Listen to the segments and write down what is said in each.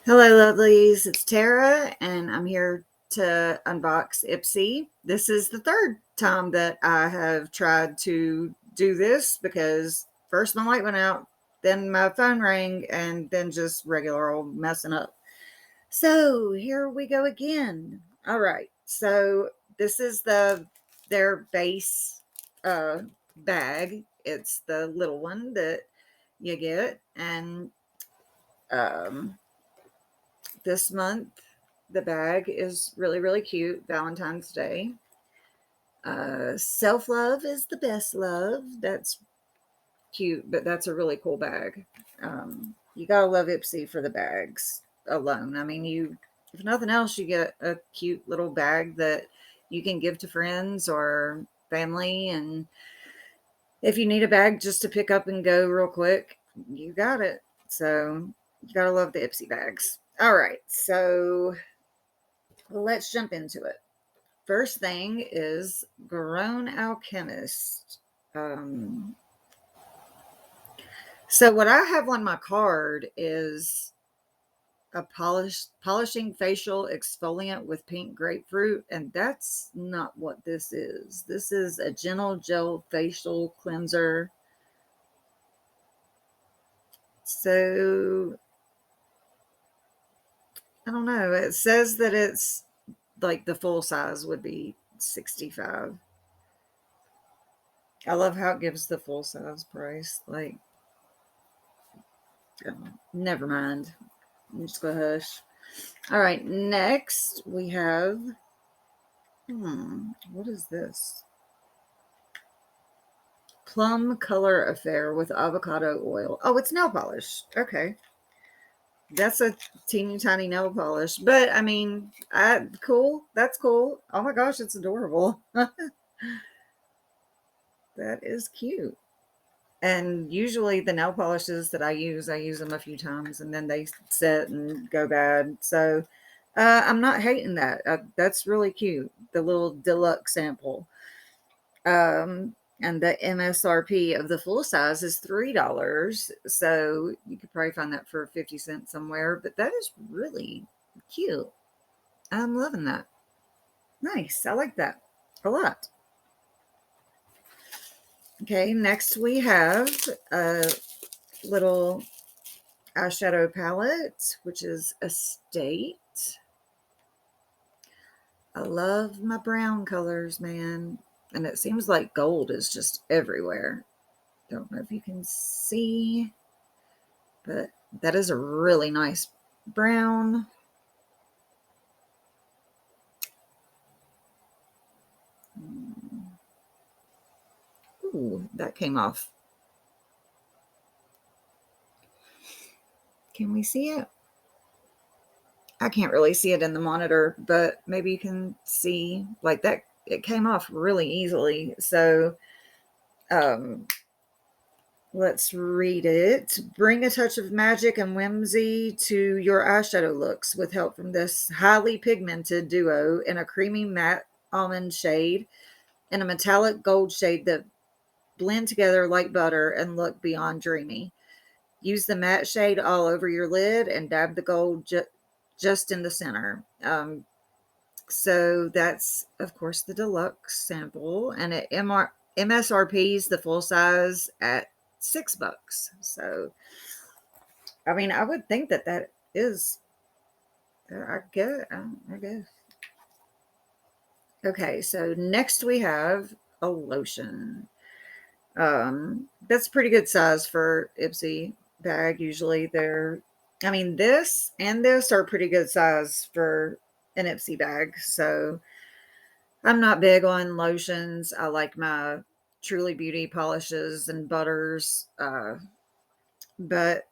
Hello, lovelies. It's Tara, and I'm here to unbox Ipsy. This is the third time that I have tried to do this because first my light went out, then my phone rang, and then just regular old messing up. So here we go again. All right. So this is their base uh, bag. It's the little one that you get, and um, this month the bag is really, really cute. Valentine's Day. Self-love is the best love. That's cute, but that's a really cool bag. You gotta love Ipsy for the bags alone. I mean, if nothing else, you get a cute little bag that you can give to friends or family. And if you need a bag just to pick up and go real quick, you got it. So you gotta love the Ipsy bags. All right, so let's jump into it. First thing is Grown Alchemist. Um, so what I have on my card is a polishing facial exfoliant with pink grapefruit, and that's not what this is. This is a gentle gel facial cleanser. So I don't know. It says that it's like the full size would be 65. I love how it gives the full size price. Like, never mind. I'm just gonna hush. All right, next we have, what is this? Plum Color Affair with avocado oil. Oh, it's nail polish. Okay. That's a teeny tiny nail polish. But I mean, cool. That's cool. Oh my gosh, it's adorable. That is cute. And usually the nail polishes that I use them a few times and then they set and go bad. So I'm not hating that. That's really cute. The little deluxe sample. And the MSRP of the full size is $3. So you could probably find that for 50 cents somewhere. But that is really cute. I'm loving that. Nice. I like that a lot. Okay, next we have a little eyeshadow palette, which is Estate. I love my brown colors, man. And it seems like gold is just everywhere. Don't know if you can see, but that is a really nice brown. Ooh, that came off. Can we see it? I can't really see it in the monitor, but maybe you can see like that. It came off really easily. So let's read it. Bring a touch of magic and whimsy to your eyeshadow looks with help from this highly pigmented duo in a creamy matte almond shade and a metallic gold shade that blend together like butter and look beyond dreamy. Use the matte shade all over your lid and dab the gold just in the center. So that's, of course, the deluxe sample, and it MSRP's the full size at $6. So, I mean, I would think that that is, I guess. Okay, so next we have a lotion. That's a pretty good size for Ipsy bag. Usually I mean, this and this are pretty good size for an Ipsy bag. So I'm not big on lotions. I like my Truly Beauty polishes and butters. But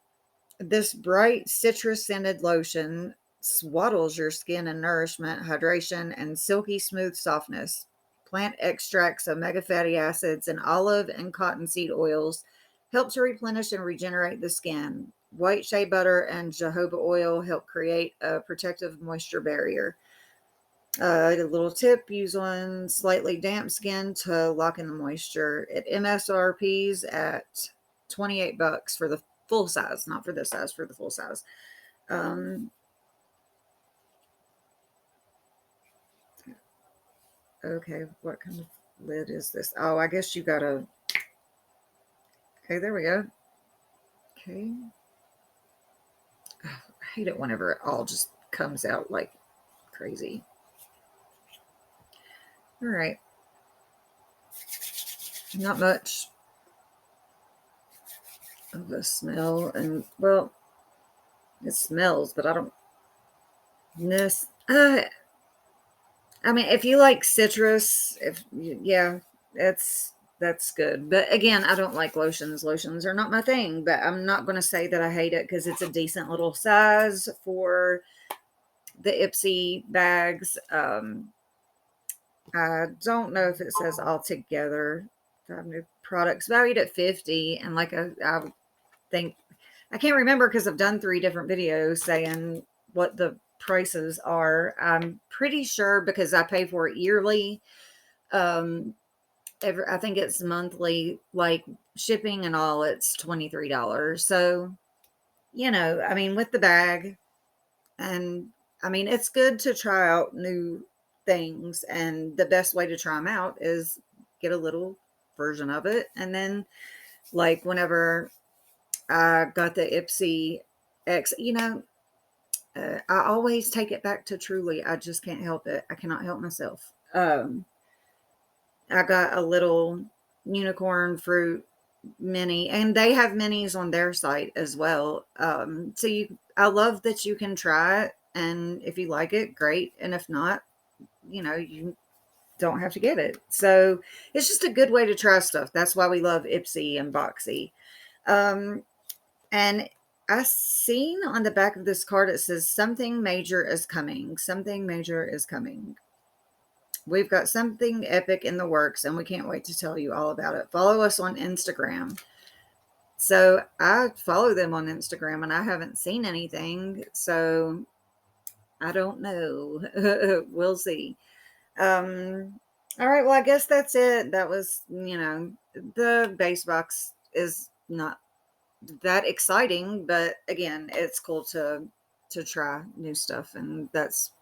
this bright citrus scented lotion swaddles your skin in nourishment, hydration, and silky smooth softness. Plant extracts, omega fatty acids, and olive and cottonseed oils help to replenish and regenerate the skin. White shea butter and jojoba oil help create a protective moisture barrier. A little tip, use on slightly damp skin to lock in the moisture. It MSRPs at $28 for the full size, not for this size, for the full size. Okay, what kind of lid is this? Oh, I guess you gotta. Okay, there we go. Okay. Oh, I hate it whenever it all just comes out like crazy. All right. Not much of the smell, and well, it smells, but I don't. This. I mean, if you like citrus, yeah, that's good. But again, I don't like lotions. Lotions are not my thing. But I'm not going to say that I hate it because it's a decent little size for the Ipsy bags. I don't know if it says altogether 5 new products valued at 50, and like I think I can't remember because I've done 3 different videos saying what the prices are. I'm pretty sure because I pay for it yearly. Um, I think it's monthly, like shipping and all, it's $23. So, I mean, with the bag, and I mean, it's good to try out new things. And the best way to try them out is get a little version of it. And then, like, whenever I got the Ipsy X, I always take it back to Truly. I just can't help it. I cannot help myself. I got a little unicorn fruit mini, and they have minis on their site as well. I love that you can try it, and if you like it, great. And if not, you don't have to get it. So it's just a good way to try stuff. That's why we love Ipsy and Boxy. Um, and I seen on the back of this card, it says something major is coming. Something major is coming. We've got something epic in the works, and we can't wait to tell you all about it. Follow us on Instagram. So I follow them on Instagram, and I haven't seen anything. So I don't know. We'll see. All right. Well, I guess that's it. That was, the base box is not that exciting, but again, it's cool to try new stuff, and that's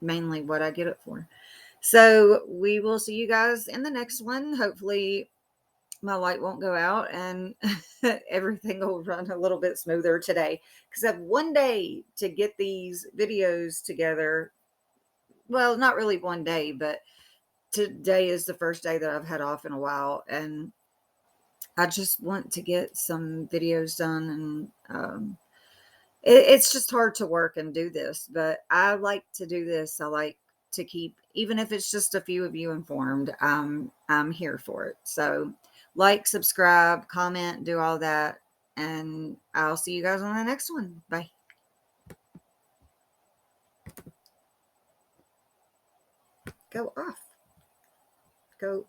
mainly what I get it for. So we will see you guys in the next one. Hopefully my light won't go out and everything will run a little bit smoother today because I have one day to get these videos together. Well, not really one day, but today is the first day that I've had off in a while, and I just want to get some videos done. And it's just hard to work and do this, but I like to do this. I like to keep, even if it's just a few of you informed, I'm here for it. So like, subscribe, comment, do all that. And I'll see you guys on the next one. Bye. Go off. Go.